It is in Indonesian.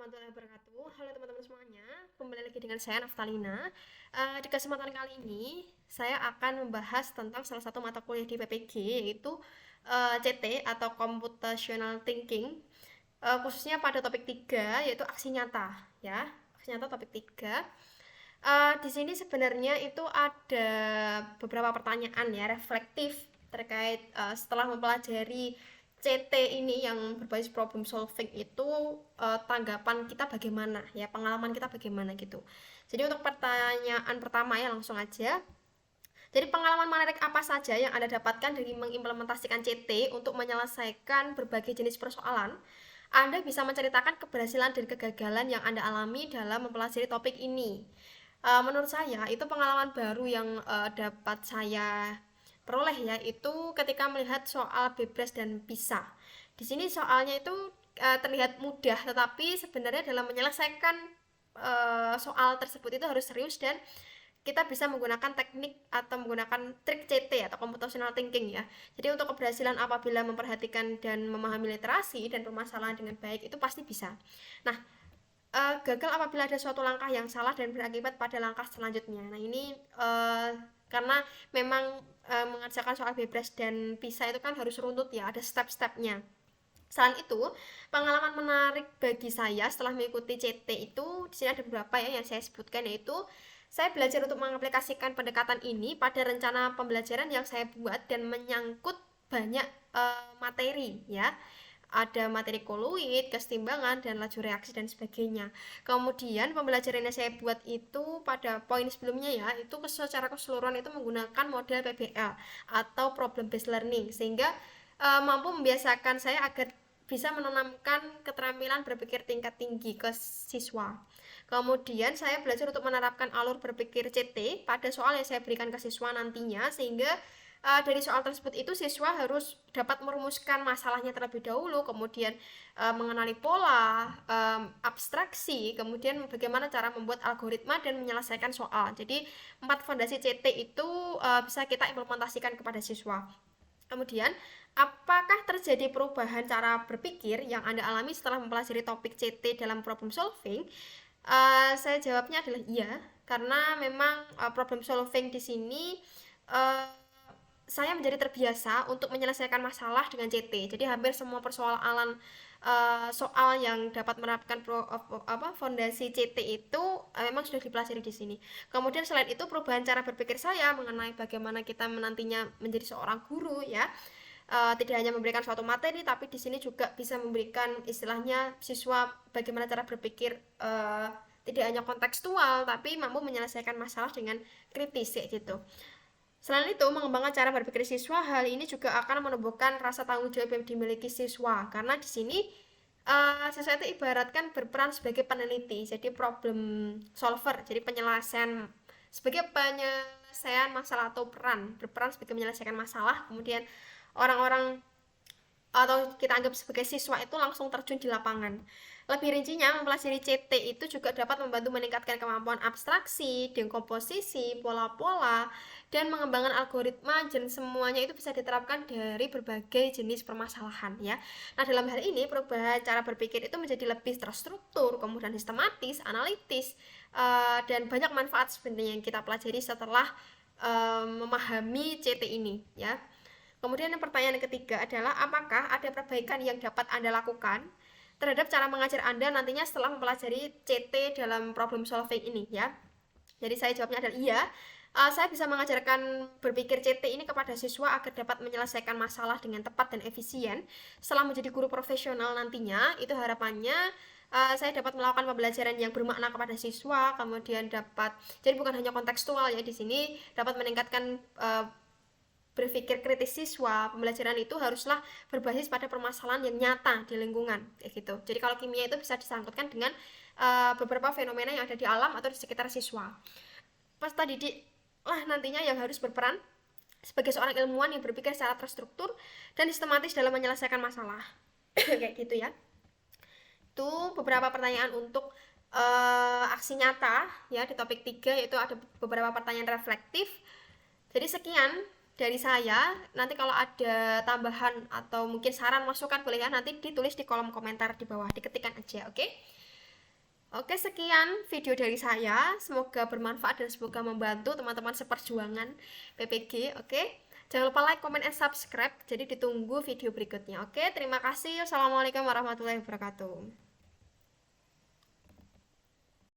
warahmatullahi wabarakatuh. Halo teman-teman semuanya, kembali lagi dengan saya Naftalina. Di kesempatan kali ini, saya akan membahas tentang salah satu mata kuliah di PPG, yaitu CT atau Computational Thinking, khususnya pada topik 3, yaitu aksi nyata. Ya, aksi nyata topik 3. Di sini sebenarnya itu ada beberapa pertanyaan ya, reflektif terkait setelah mempelajari CT ini yang berbasis problem solving itu, tanggapan kita bagaimana ya, pengalaman kita bagaimana gitu. Jadi untuk pertanyaan pertama ya, langsung aja. Jadi pengalaman menarik apa saja yang Anda dapatkan dari mengimplementasikan CT untuk menyelesaikan berbagai jenis persoalan? Anda bisa menceritakan keberhasilan dan kegagalan yang Anda alami dalam mempelajari topik ini. Menurut saya itu pengalaman baru yang dapat saya peroleh ya, itu ketika melihat soal bebas dan pisah. Di sini soalnya itu terlihat mudah, tetapi sebenarnya dalam menyelesaikan soal tersebut itu harus serius, dan kita bisa menggunakan teknik atau menggunakan trik CT atau computational thinking ya. Jadi untuk keberhasilan apabila memperhatikan dan memahami literasi dan permasalahan dengan baik itu pasti bisa. Nah, gagal apabila ada suatu langkah yang salah dan berakibat pada langkah selanjutnya. Nah ini karena memang mengerjakan soal bebas dan pisah itu kan harus runtut ya, ada step-stepnya. Selain itu, pengalaman menarik bagi saya setelah mengikuti CT itu di sini ada beberapa ya yang saya sebutkan, yaitu saya belajar untuk mengaplikasikan pendekatan ini pada rencana pembelajaran yang saya buat dan menyangkut banyak materi ya. Ada materi koloid, kesetimbangan, dan laju reaksi dan sebagainya. Kemudian pembelajaran yang saya buat itu pada poin sebelumnya ya, itu secara keseluruhan itu menggunakan model PBL atau problem based learning, sehingga mampu membiasakan saya agar bisa menanamkan keterampilan berpikir tingkat tinggi ke siswa. Kemudian saya belajar untuk menerapkan alur berpikir CT pada soal yang saya berikan ke siswa nantinya, sehingga dari soal tersebut itu siswa harus dapat merumuskan masalahnya terlebih dahulu, kemudian mengenali pola, abstraksi, kemudian bagaimana cara membuat algoritma dan menyelesaikan soal. Jadi 4 fondasi CT itu bisa kita implementasikan kepada siswa. Kemudian, apakah terjadi perubahan cara berpikir yang Anda alami setelah mempelajari topik CT dalam problem solving? Saya jawabnya adalah iya, karena memang problem solving di sini saya menjadi terbiasa untuk menyelesaikan masalah dengan CT. Jadi hampir semua persoalan soal yang dapat menerapkan fondasi CT itu memang sudah dipelajari di sini. Kemudian selain itu perubahan cara berpikir saya mengenai bagaimana kita menantinya menjadi seorang guru ya. Tidak hanya memberikan suatu materi, tapi di sini juga bisa memberikan istilahnya siswa bagaimana cara berpikir tidak hanya kontekstual, tapi mampu menyelesaikan masalah dengan kritis ya gitu. Selain itu, mengembangkan cara berpikir siswa, hal ini juga akan menumbuhkan rasa tanggung jawab yang dimiliki siswa. Karena di sini siswa itu ibaratkan berperan sebagai peneliti, jadi problem solver, jadi sebagai penyelesaian masalah atau berperan sebagai menyelesaikan masalah. Kemudian orang-orang atau kita anggap sebagai siswa itu langsung terjun di lapangan. Lebih rincinya, mempelajari CT itu juga dapat membantu meningkatkan kemampuan abstraksi, dekomposisi, pola-pola, dan mengembangkan algoritma, dan semuanya itu bisa diterapkan dari berbagai jenis permasalahan ya. Nah, dalam hal ini perubahan cara berpikir itu menjadi lebih terstruktur, kemudian sistematis, analitis, dan banyak manfaat sebenarnya yang kita pelajari setelah memahami CT ini ya. Kemudian yang pertanyaan ketiga adalah apakah ada perbaikan yang dapat Anda lakukan terhadap cara mengajar Anda nantinya setelah mempelajari CT dalam problem solving ini ya. Jadi saya jawabnya adalah iya. Saya bisa mengajarkan berpikir CT ini kepada siswa agar dapat menyelesaikan masalah dengan tepat dan efisien. Setelah menjadi guru profesional nantinya, itu harapannya saya dapat melakukan pembelajaran yang bermakna kepada siswa, kemudian jadi bukan hanya kontekstual ya di sini, dapat meningkatkan berpikir kritis siswa. Pembelajaran itu haruslah berbasis pada permasalahan yang nyata di lingkungan kayak gitu. Jadi kalau kimia itu bisa disangkutkan dengan beberapa fenomena yang ada di alam atau di sekitar siswa. Peserta didik lah nantinya yang harus berperan sebagai seorang ilmuwan yang berpikir secara terstruktur dan sistematis dalam menyelesaikan masalah. Kayak gitu ya. Itu beberapa pertanyaan untuk aksi nyata ya di topik 3, yaitu ada beberapa pertanyaan reflektif. Jadi sekian dari saya. Nanti kalau ada tambahan atau mungkin saran masukan boleh ya nanti ditulis di kolom komentar di bawah, diketikkan aja, oke? Oke, sekian video dari saya. Semoga bermanfaat dan semoga membantu teman-teman seperjuangan PPG. Oke, jangan lupa like, comment, and subscribe. Jadi ditunggu video berikutnya. Oke, terima kasih. Wassalamualaikum warahmatullahi wabarakatuh.